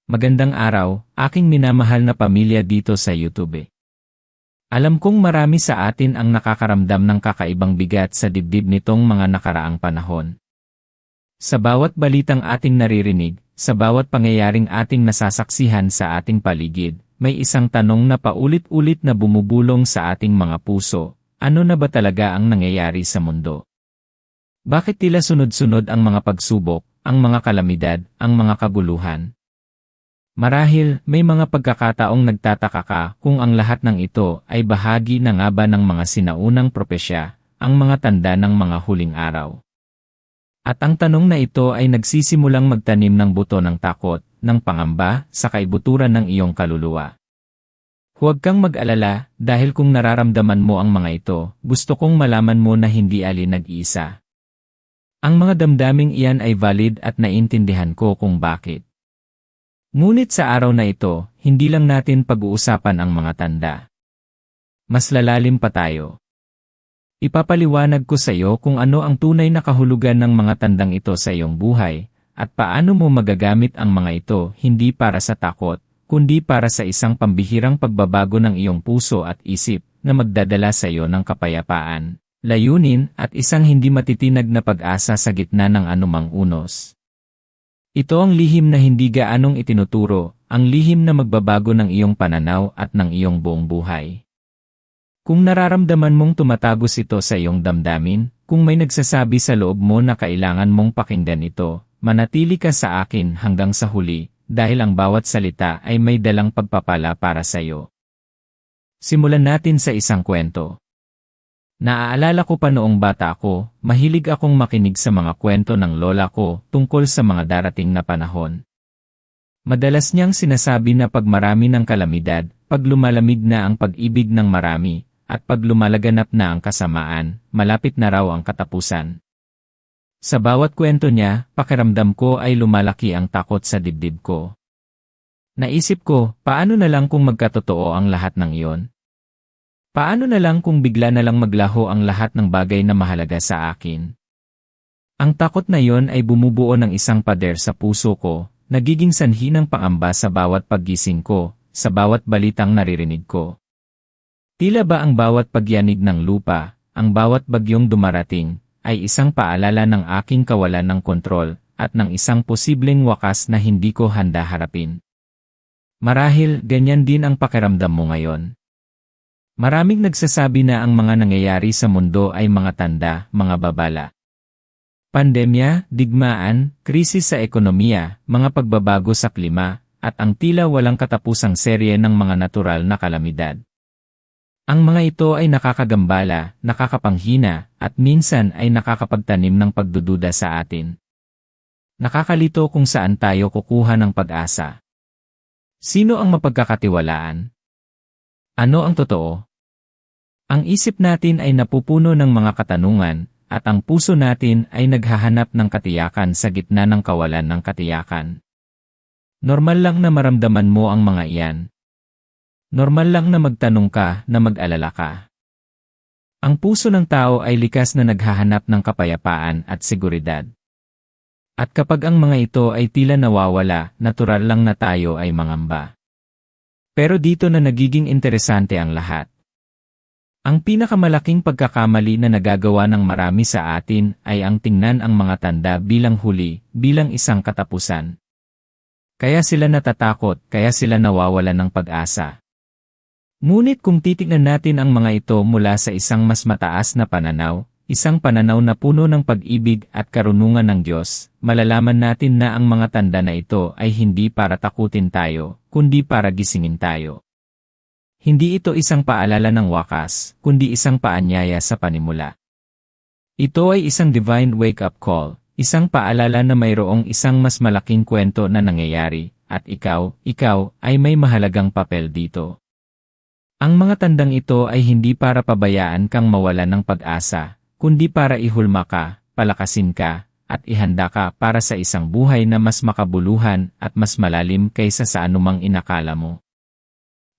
Magandang araw, aking minamahal na pamilya dito sa YouTube. Alam kong marami sa atin ang nakakaramdam ng kakaibang bigat sa dibdib nitong mga nakaraang panahon. Sa bawat balitang ating naririnig, sa bawat pangyayaring ating nasasaksihan sa ating paligid, may isang tanong na paulit-ulit na bumubulong sa ating mga puso: ano na ba talaga ang nangyayari sa mundo? Bakit tila sunod-sunod ang mga pagsubok, ang mga kalamidad, ang mga kaguluhan? Marahil, may mga pagkakataong nagtataka ka kung ang lahat ng ito ay bahagi na nga ba ng mga sinaunang propesya, ang mga tanda ng mga huling araw. At ang tanong na ito ay nagsisimulang magtanim ng buto ng takot, ng pangamba, sa kaibuturan ng iyong kaluluwa. Huwag kang mag-alala, dahil kung nararamdaman mo ang mga ito, gusto kong malaman mo na hindi alin nag-iisa. Ang mga damdaming iyan ay valid at naiintindihan ko kung bakit. Ngunit sa araw na ito, hindi lang natin pag-uusapan ang mga tanda. Mas lalalim pa tayo. Ipapaliwanag ko sa iyo kung ano ang tunay na kahulugan ng mga tandang ito sa iyong buhay, at paano mo magagamit ang mga ito hindi para sa takot, kundi para sa isang pambihirang pagbabago ng iyong puso at isip na magdadala sa iyo ng kapayapaan, layunin at isang hindi matitinag na pag-asa sa gitna ng anumang unos. Ito ang lihim na hindi gaanong itinuturo, ang lihim na magbabago ng iyong pananaw at ng iyong buong buhay. Kung nararamdaman mong tumatagos ito sa iyong damdamin, kung may nagsasabi sa loob mo na kailangan mong pakinggan ito, manatili ka sa akin hanggang sa huli, dahil ang bawat salita ay may dalang pagpapala para sa iyo. Simulan natin sa isang kwento. Naaalala ko pa noong bata ako, mahilig akong makinig sa mga kwento ng lola ko tungkol sa mga darating na panahon. Madalas niyang sinasabi na pag marami ng kalamidad, pag lumalamig na ang pag-ibig ng marami, at pag lumalaganap na ang kasamaan, malapit na raw ang katapusan. Sa bawat kwento niya, pakiramdam ko ay lumalaki ang takot sa dibdib ko. Naisip ko, paano na lang kung magkatotoo ang lahat ng iyon? Paano na lang kung bigla na lang maglaho ang lahat ng bagay na mahalaga sa akin? Ang takot na iyon ay bumubuo ng isang pader sa puso ko, nagiging sanhi ng pangamba sa bawat paggising ko, sa bawat balitang naririnig ko. Tila ba ang bawat pagyanig ng lupa, ang bawat bagyong dumarating, ay isang paalala ng aking kawalan ng kontrol, at ng isang posibleng wakas na hindi ko handa harapin. Marahil, ganyan din ang pakiramdam mo ngayon. Maraming nagsasabi na ang mga nangyayari sa mundo ay mga tanda, mga babala. Pandemya, digmaan, krisis sa ekonomiya, mga pagbabago sa klima, at ang tila walang katapusang serye ng mga natural na kalamidad. Ang mga ito ay nakakagambala, nakakapanghina, at minsan ay nakakapagtanim ng pagdududa sa atin. Nakakalito kung saan tayo kukuha ng pag-asa. Sino ang mapagkakatiwalaan? Ano ang totoo? Ang isip natin ay napupuno ng mga katanungan, at ang puso natin ay naghahanap ng katiyakan sa gitna ng kawalan ng katiyakan. Normal lang na maramdaman mo ang mga iyan. Normal lang na magtanong ka, na mag-alala ka. Ang puso ng tao ay likas na naghahanap ng kapayapaan at seguridad. At kapag ang mga ito ay tila nawawala, natural lang na tayo ay mangamba. Pero dito na nagiging interesante ang lahat. Ang pinakamalaking pagkakamali na nagagawa ng marami sa atin ay ang tingnan ang mga tanda bilang huli, bilang isang katapusan. Kaya sila natatakot, kaya sila nawawalan ng pag-asa. Ngunit kung titignan natin ang mga ito mula sa isang mas mataas na pananaw, isang pananaw na puno ng pag-ibig at karunungan ng Diyos, malalaman natin na ang mga tanda na ito ay hindi para takutin tayo, kundi para gisingin tayo. Hindi ito isang paalala ng wakas, kundi isang paanyaya sa panimula. Ito ay isang divine wake-up call, isang paalala na mayroong isang mas malaking kwento na nangyayari, at ikaw ay may mahalagang papel dito. Ang mga tandang ito ay hindi para pabayaan kang mawalan ng pag-asa, kundi para ihulma ka, palakasin ka, at ihanda ka para sa isang buhay na mas makabuluhan at mas malalim kaysa sa anumang inakala mo.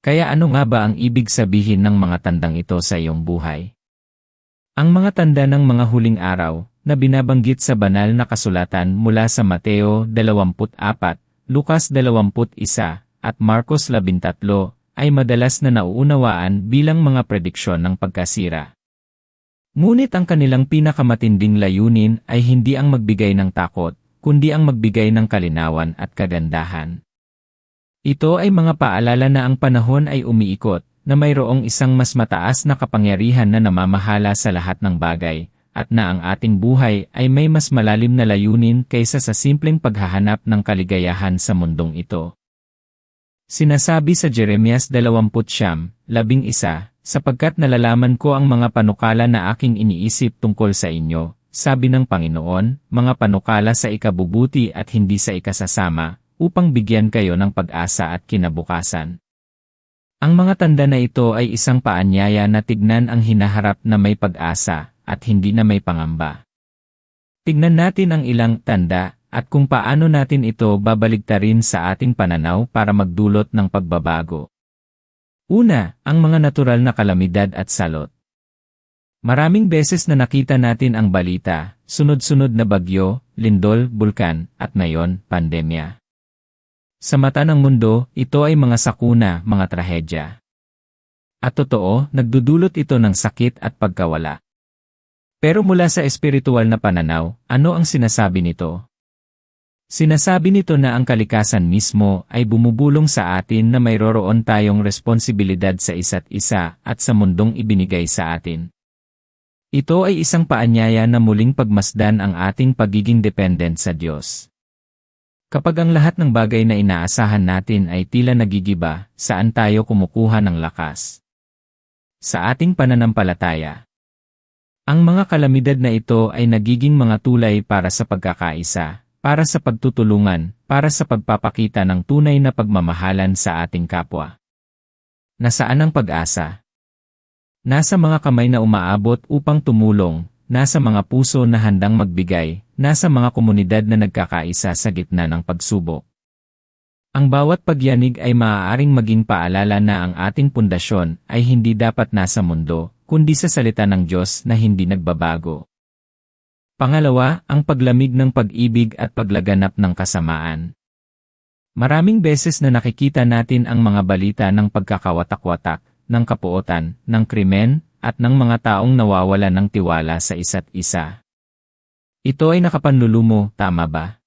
Kaya ano nga ba ang ibig sabihin ng mga tandang ito sa iyong buhay? Ang mga tanda ng mga huling araw, na binabanggit sa banal na kasulatan mula sa Mateo 24, Lucas 21, at Marcos 13, ay madalas na nauunawaan bilang mga prediksyon ng pagkasira. Ngunit ang kanilang pinakamatinding layunin ay hindi ang magbigay ng takot, kundi ang magbigay ng kalinawan at kagandahan. Ito ay mga paalala na ang panahon ay umiikot, na mayroong isang mas mataas na kapangyarihan na namamahala sa lahat ng bagay, at na ang ating buhay ay may mas malalim na layunin kaysa sa simpleng paghahanap ng kaligayahan sa mundong ito. Sinasabi sa Jeremias 20:11, sapagkat nalalaman ko ang mga panukala na aking iniisip tungkol sa inyo, sabi ng Panginoon, mga panukala sa ikabubuti at hindi sa ikasasama, upang bigyan kayo ng pag-asa at kinabukasan. Ang mga tanda na ito ay isang paanyaya na tignan ang hinaharap na may pag-asa, at hindi na may pangamba. Tignan natin ang ilang tanda, at kung paano natin ito babaligtarin sa ating pananaw para magdulot ng pagbabago. Una, ang mga natural na kalamidad at salot. Maraming beses na nakita natin ang balita, sunod-sunod na bagyo, lindol, bulkan, at ngayon, pandemya. Sa mata ng mundo, ito ay mga sakuna, mga trahedya. At totoo, nagdudulot ito ng sakit at pagkawala. Pero mula sa espiritual na pananaw, ano ang sinasabi nito? Sinasabi nito na ang kalikasan mismo ay bumubulong sa atin na mayroon tayong responsibilidad sa isa't isa at sa mundong ibinigay sa atin. Ito ay isang paanyaya na muling pagmasdan ang ating pagiging dependent sa Diyos. Kapag ang lahat ng bagay na inaasahan natin ay tila nagigiba, saan tayo kumukuha ng lakas? Sa ating pananampalataya. Ang mga kalamidad na ito ay nagiging mga tulay para sa pagkakaisa, para sa pagtutulungan, para sa pagpapakita ng tunay na pagmamahalan sa ating kapwa. Nasaan ang pag-asa? Nasa mga kamay na umaabot upang tumulong, nasa mga puso na handang magbigay, nasa mga komunidad na nagkakaisa sa gitna ng pagsubok. Ang bawat pagyanig ay maaaring maging paalala na ang ating pundasyon ay hindi dapat nasa mundo, kundi sa salita ng Diyos na hindi nagbabago. Pangalawa, ang paglamig ng pag-ibig at paglaganap ng kasamaan. Maraming beses na nakikita natin ang mga balita ng pagkakawatak-watak, ng kapuotan, ng krimen, at ng mga taong nawawalan ng tiwala sa isa't isa. Ito ay nakapanlulumo, tama ba?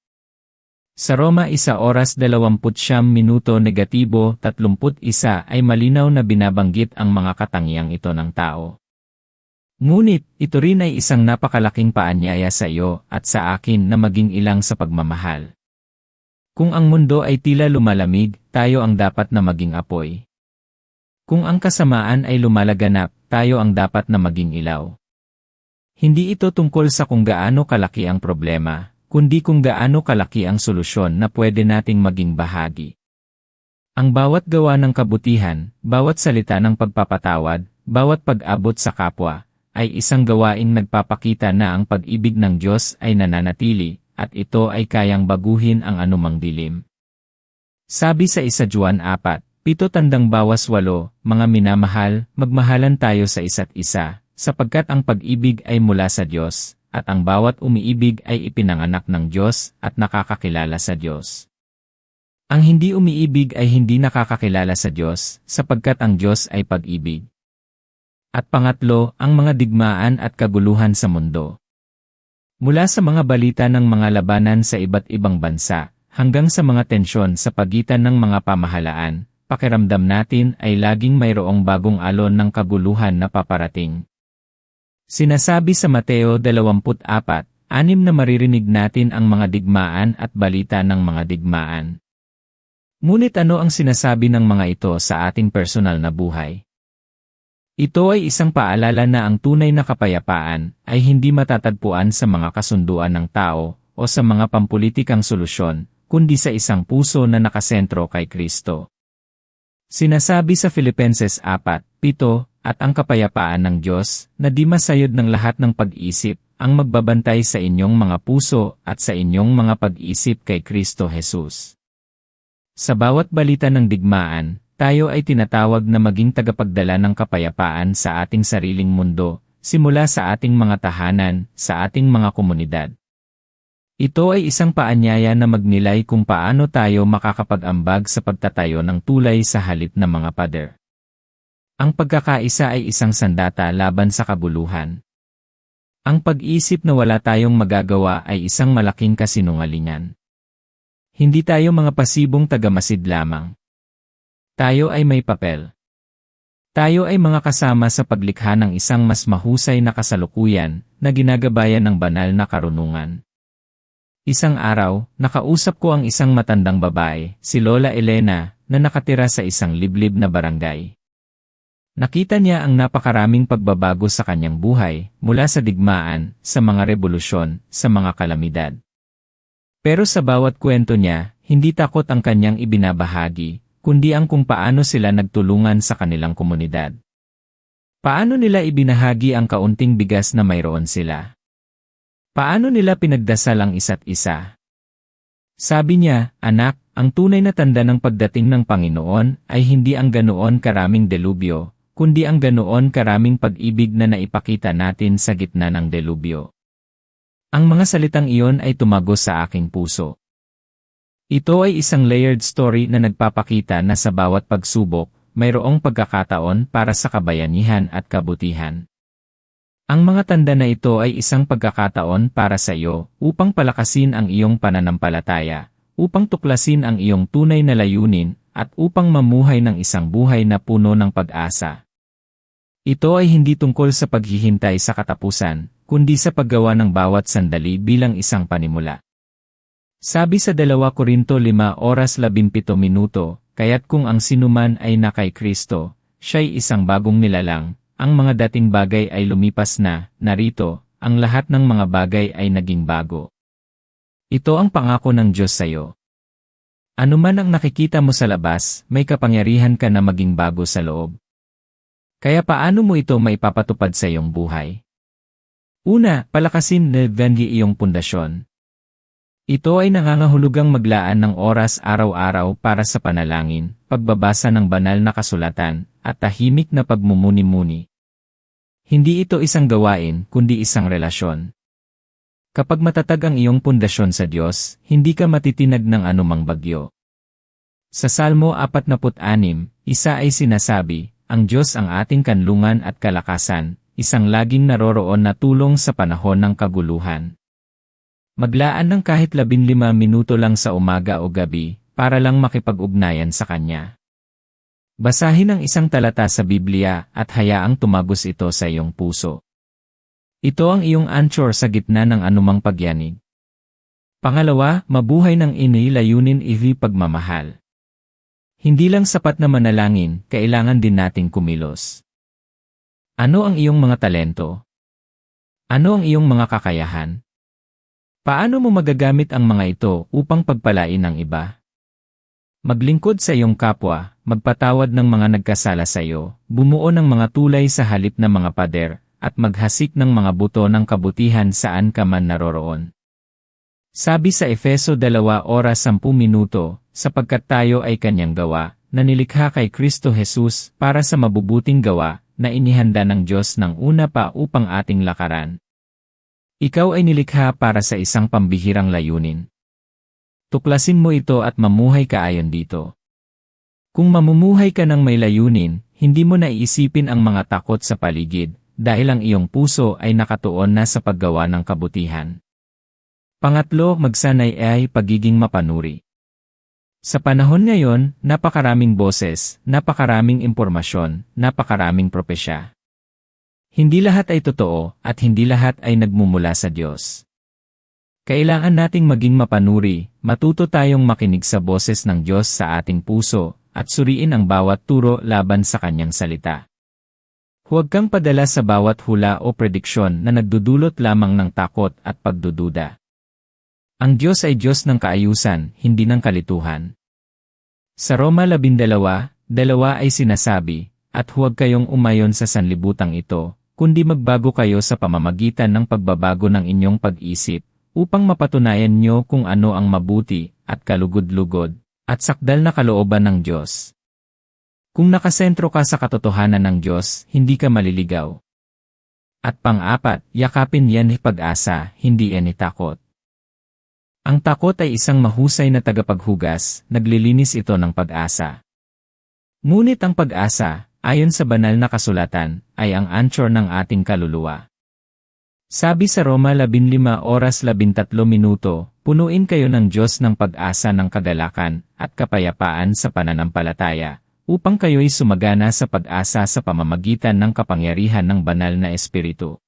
Sa Roma 1:29 ay malinaw na binabanggit ang mga katangiang ito ng tao. Ngunit, ito rin ay isang napakalaking paanyaya sa iyo at sa akin na maging ilang sa pagmamahal. Kung ang mundo ay tila lumalamig, tayo ang dapat na maging apoy. Kung ang kasamaan ay lumalaganap, tayo ang dapat na maging ilaw. Hindi ito tungkol sa kung gaano kalaki ang problema, kundi kung gaano kalaki ang solusyon na pwede nating maging bahagi. Ang bawat gawa ng kabutihan, bawat salita ng pagpapatawad, bawat pag-abot sa kapwa, ay isang gawaing nagpapakita na ang pag-ibig ng Diyos ay nananatili, at ito ay kayang baguhin ang anumang dilim. Sabi sa 1 Juan 4:7, mga minamahal, magmahalan tayo sa isa't isa, sapagkat ang pag-ibig ay mula sa Diyos, at ang bawat umiibig ay ipinanganak ng Diyos at nakakakilala sa Diyos. Ang hindi umiibig ay hindi nakakakilala sa Diyos, sapagkat ang Diyos ay pag-ibig. At pangatlo, ang mga digmaan at kaguluhan sa mundo. Mula sa mga balita ng mga labanan sa iba't ibang bansa, hanggang sa mga tensyon sa pagitan ng mga pamahalaan, pakiramdam natin ay laging mayroong bagong alon ng kaguluhan na paparating. Sinasabi sa Mateo 24:6 na maririnig natin ang mga digmaan at balita ng mga digmaan. Ngunit ano ang sinasabi ng mga ito sa ating personal na buhay? Ito ay isang paalala na ang tunay na kapayapaan ay hindi matatagpuan sa mga kasunduan ng tao o sa mga pampulitikang solusyon, kundi sa isang puso na nakasentro kay Kristo. Sinasabi sa Filipenses 4:7, at ang kapayapaan ng Diyos, na di masayod ng lahat ng pag-isip, ang magbabantay sa inyong mga puso at sa inyong mga pag-isip kay Kristo Jesus. Sa bawat balita ng digmaan, tayo ay tinatawag na maging tagapagdala ng kapayapaan sa ating sariling mundo, simula sa ating mga tahanan, sa ating mga komunidad. Ito ay isang paanyaya na magnilay kung paano tayo makakapag-ambag sa pagtatayo ng tulay sa halip ng mga pader. Ang pagkakaisa ay isang sandata laban sa kabuluhan. Ang pag-isip na wala tayong magagawa ay isang malaking kasinungalingan. Hindi tayo mga pasibong tagamasid lamang. Tayo ay may papel. Tayo ay mga kasama sa paglikha ng isang mas mahusay na kasalukuyan na ginagabayan ng banal na karunungan. Isang araw, nakausap ko ang isang matandang babae, si Lola Elena, na nakatira sa isang liblib na barangay. Nakita niya ang napakaraming pagbabago sa kanyang buhay, mula sa digmaan, sa mga revolusyon, sa mga kalamidad. Pero sa bawat kwento niya, hindi takot ang kanyang ibinabahagi, kundi ang kung paano sila nagtulungan sa kanilang komunidad. Paano nila ibinahagi ang kaunting bigas na mayroon sila? Paano nila pinagdasal ang isa't isa? Sabi niya, "Anak, ang tunay na tanda ng pagdating ng Panginoon ay hindi ang ganoon karaming delubyo, kundi ang ganoon karaming pag-ibig na naipakita natin sa gitna ng delubyo." Ang mga salitang iyon ay tumagos sa aking puso. Ito ay isang layered story na nagpapakita na sa bawat pagsubok, mayroong pagkakataon para sa kabayanihan at kabutihan. Ang mga tanda na ito ay isang pagkakataon para sa iyo upang palakasin ang iyong pananampalataya, upang tuklasin ang iyong tunay na layunin, at upang mamuhay ng isang buhay na puno ng pag-asa. Ito ay hindi tungkol sa paghihintay sa katapusan, kundi sa paggawa ng bawat sandali bilang isang panimula. Sabi sa 2 Korinto 5:17, "Kaya't kung ang sinuman ay na kay Kristo, siya'y isang bagong nilalang, ang mga dating bagay ay lumipas na, narito, ang lahat ng mga bagay ay naging bago." Ito ang pangako ng Diyos sa iyo. Ano man ang nakikita mo sa labas, may kapangyarihan ka na maging bago sa loob. Kaya paano mo ito maipapatupad sa iyong buhay? Una, palakasin na iyong pundasyon. Ito ay nangangahulugang maglaan ng oras araw-araw para sa panalangin, pagbabasa ng banal na kasulatan, at tahimik na pagmumuni-muni. Hindi ito isang gawain, kundi isang relasyon. Kapag matatag ang iyong pundasyon sa Diyos, hindi ka matitinag ng anumang bagyo. Sa Salmo 46:1 ay sinasabi, "Ang Diyos ang ating kanlungan at kalakasan, isang laging naroroon na tulong sa panahon ng kaguluhan." Maglaan ng kahit 15 minuto lang sa umaga o gabi, para lang makipag-ugnayan sa Kanya. Basahin ang isang talata sa Biblia at hayaang tumagos ito sa iyong puso. Ito ang iyong anchor sa gitna ng anumang pagyanig. Pangalawa, mabuhay ng inilayunin pagmamahal. Hindi lang sapat na manalangin, kailangan din nating kumilos. Ano ang iyong mga talento? Ano ang iyong mga kakayahan? Paano mo magagamit ang mga ito upang pagpalain ang iba? Maglingkod sa iyong kapwa, magpatawad ng mga nagkasala sa iyo, bumuo ng mga tulay sa halip ng mga pader, at maghasik ng mga buto ng kabutihan saan ka man naroroon. Sabi sa Efeso 2:10, "Sapagkat tayo ay Kanyang gawa, na nilikha kay Kristo Jesus para sa mabubuting gawa, na inihanda ng Diyos ng una pa upang ating lakaran." Ikaw ay nilikha para sa isang pambihirang layunin. Tuklasin mo ito at mamuhay ka ayon dito. Kung mamumuhay ka ng may layunin, hindi mo naiisipin ang mga takot sa paligid, dahil ang iyong puso ay nakatuon na sa paggawa ng kabutihan. Pangatlo, magsanay ay pagiging mapanuri. Sa panahon ngayon, napakaraming boses, napakaraming impormasyon, napakaraming propesya. Hindi lahat ay totoo, at hindi lahat ay nagmumula sa Diyos. Kailangan nating maging mapanuri, matuto tayong makinig sa boses ng Diyos sa ating puso, at suriin ang bawat turo laban sa Kanyang salita. Huwag kang padala sa bawat hula o prediksyon na nagdudulot lamang ng takot at pagdududa. Ang Diyos ay Diyos ng kaayusan, hindi ng kalituhan. Sa Roma 12:2 ay sinasabi, "At huwag kayong umayon sa sanlibutang ito, kundi magbago kayo sa pamamagitan ng pagbabago ng inyong pag-isip, upang mapatunayan nyo kung ano ang mabuti, at kalugod-lugod, at sakdal na kalooban ng Diyos." Kung nakasentro ka sa katotohanan ng Diyos, hindi ka maliligaw. At pang-apat, yakapin yan ni pag-asa, hindi yan ni takot. Ang takot ay isang mahusay na tagapaghugas, naglilinis ito ng pag-asa. Ngunit ang pag-asa, ayon sa banal na kasulatan, ay ang anchor ng ating kaluluwa. Sabi sa Roma 15:13, punuin kayo ng Diyos ng pag-asa ng kagalakan at kapayapaan sa pananampalataya, upang kayo'y sumagana sa pag-asa sa pamamagitan ng kapangyarihan ng banal na Espiritu.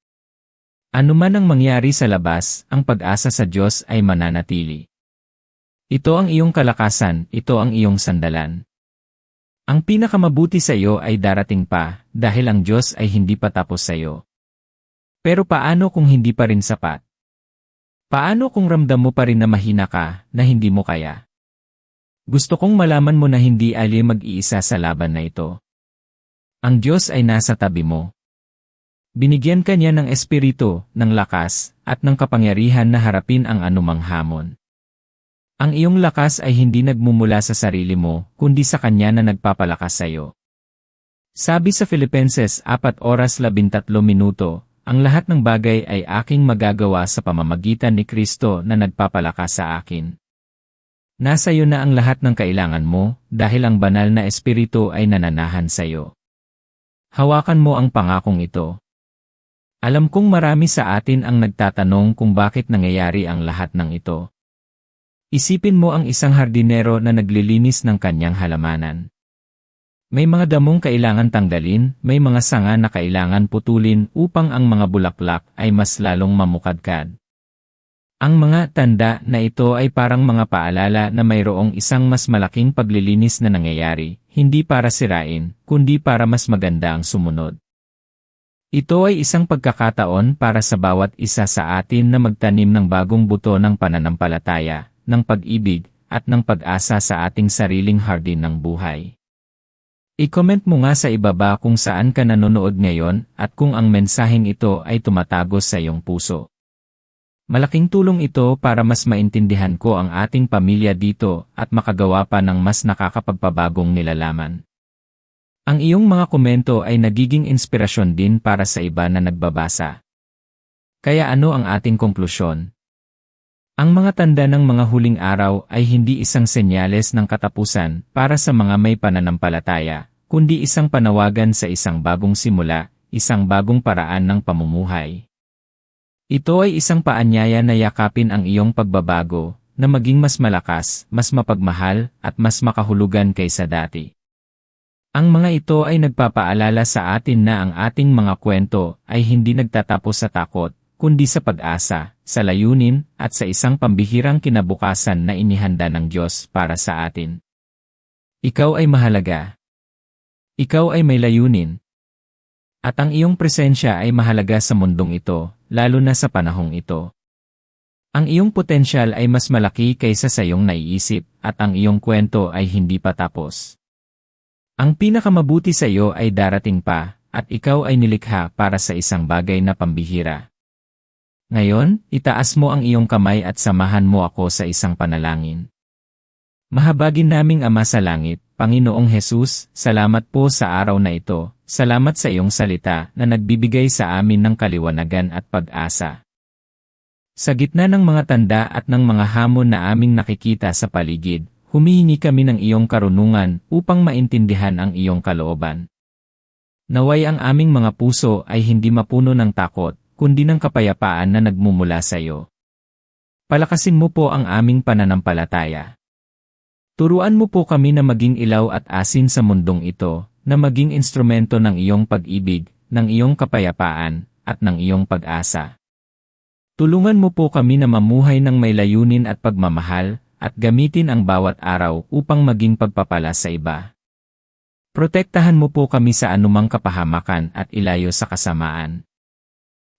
Ano man ang mangyari sa labas, ang pag-asa sa Diyos ay mananatili. Ito ang iyong kalakasan, ito ang iyong sandalan. Ang pinakamabuti sa iyo ay darating pa, dahil ang Diyos ay hindi pa tapos sa iyo. Pero paano kung hindi pa rin sapat? Paano kung ramdam mo pa rin na mahina ka, na hindi mo kaya? Gusto kong malaman mo na hindi ali mag-iisa sa laban na ito. Ang Diyos ay nasa tabi mo. Binigyan ka niya ng espiritu, ng lakas, at ng kapangyarihan na harapin ang anumang hamon. Ang iyong lakas ay hindi nagmumula sa sarili mo, kundi sa Kanya na nagpapalakas sa iyo. Sabi sa Filipenses 4:13, ang lahat ng bagay ay aking magagawa sa pamamagitan ni Kristo na nagpapalakas sa akin. Nasa iyo na ang lahat ng kailangan mo, dahil ang banal na espiritu ay nananahan sa iyo. Hawakan mo ang pangakong ito. Alam kong marami sa atin ang nagtatanong kung bakit nangyayari ang lahat ng ito. Isipin mo ang isang hardinero na naglilinis ng kanyang halamanan. May mga damong kailangan tanggalin, may mga sanga na kailangan putulin upang ang mga bulaklak ay mas lalong mamukadkad. Ang mga tanda na ito ay parang mga paalala na mayroong isang mas malaking paglilinis na nangyayari, hindi para sirain, kundi para mas maganda ang sumunod. Ito ay isang pagkakataon para sa bawat isa sa atin na magtanim ng bagong buto ng pananampalataya, ng pag-ibig, at ng pag-asa sa ating sariling hardin ng buhay. I-comment mo nga sa ibaba kung saan ka nanonood ngayon at kung ang mensaheng ito ay tumatagos sa iyong puso. Malaking tulong ito para mas maintindihan ko ang ating pamilya dito at makagawa pa ng mas nakakapagpabagong nilalaman. Ang iyong mga komento ay nagiging inspirasyon din para sa iba na nagbabasa. Kaya ano ang ating konklusyon? Ang mga tanda ng mga huling araw ay hindi isang senyales ng katapusan para sa mga may pananampalataya, kundi isang panawagan sa isang bagong simula, isang bagong paraan ng pamumuhay. Ito ay isang paanyaya na yakapin ang iyong pagbabago, na maging mas malakas, mas mapagmahal, at mas makahulugan kaysa dati. Ang mga ito ay nagpapaalala sa atin na ang ating mga kwento ay hindi nagtatapos sa takot, kundi sa pag-asa, sa layunin, at sa isang pambihirang kinabukasan na inihanda ng Diyos para sa atin. Ikaw ay mahalaga. Ikaw ay may layunin. At ang iyong presensya ay mahalaga sa mundong ito, lalo na sa panahong ito. Ang iyong potensyal ay mas malaki kaysa sa iyong naiisip, at ang iyong kwento ay hindi pa tapos. Ang pinakamabuti sa iyo ay darating pa, at ikaw ay nilikha para sa isang bagay na pambihira. Ngayon, itaas mo ang iyong kamay at samahan mo ako sa isang panalangin. Mahabagin naming Ama sa langit, Panginoong Hesus, salamat po sa araw na ito, salamat sa iyong salita na nagbibigay sa amin ng kaliwanagan at pag-asa. Sa gitna ng mga tanda at ng mga hamon na aming nakikita sa paligid, humihingi kami ng iyong karunungan upang maintindihan ang iyong kalooban. Naway ang aming mga puso ay hindi mapuno ng takot, kundi ng kapayapaan na nagmumula sa iyo. Palakasin mo po ang aming pananampalataya. Turuan mo po kami na maging ilaw at asin sa mundong ito, na maging instrumento ng iyong pag-ibig, ng iyong kapayapaan, at ng iyong pag-asa. Tulungan mo po kami na mamuhay ng may layunin at pagmamahal, at gamitin ang bawat araw upang maging pagpapala sa iba. Protektahan mo po kami sa anumang kapahamakan at ilayo sa kasamaan.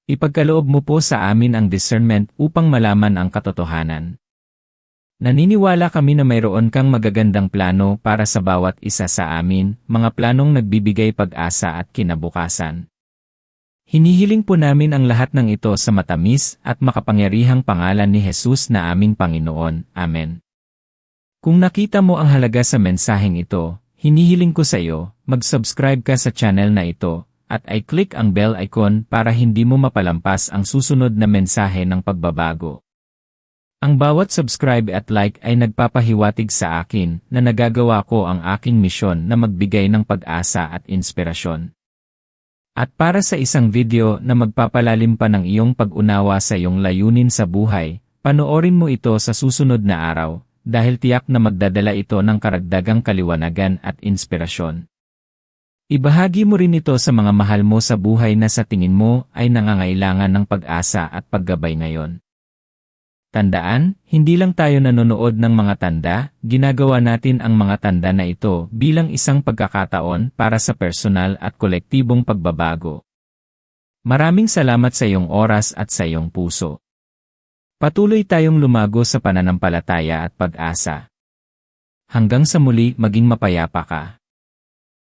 Ipagkaloob mo po sa amin ang discernment upang malaman ang katotohanan. Naniniwala kami na mayroon kang magagandang plano para sa bawat isa sa amin, mga planong nagbibigay pag-asa at kinabukasan. Hinihiling po namin ang lahat ng ito sa matamis at makapangyarihang pangalan ni Jesus na aming Panginoon. Amen. Kung nakita mo ang halaga sa mensaheng ito, hinihiling ko sa iyo, mag-subscribe ka sa channel na ito, at i-click ang bell icon para hindi mo mapalampas ang susunod na mensahe ng pagbabago. Ang bawat subscribe at like ay nagpapahiwatig sa akin na nagagawa ko ang aking misyon na magbigay ng pag-asa at inspirasyon. At para sa isang video na magpapalalim pa ng iyong pag-unawa sa iyong layunin sa buhay, panoorin mo ito sa susunod na araw, dahil tiyak na magdadala ito ng karagdagang kaliwanagan at inspirasyon. Ibahagi mo rin ito sa mga mahal mo sa buhay na sa tingin mo ay nangangailangan ng pag-asa at paggabay ngayon. Tandaan, hindi lang tayo nanonood ng mga tanda, ginagawa natin ang mga tanda na ito bilang isang pagkakataon para sa personal at kolektibong pagbabago. Maraming salamat sa iyong oras at sa iyong puso. Patuloy tayong lumago sa pananampalataya at pag-asa. Hanggang sa muli, maging mapayapa ka.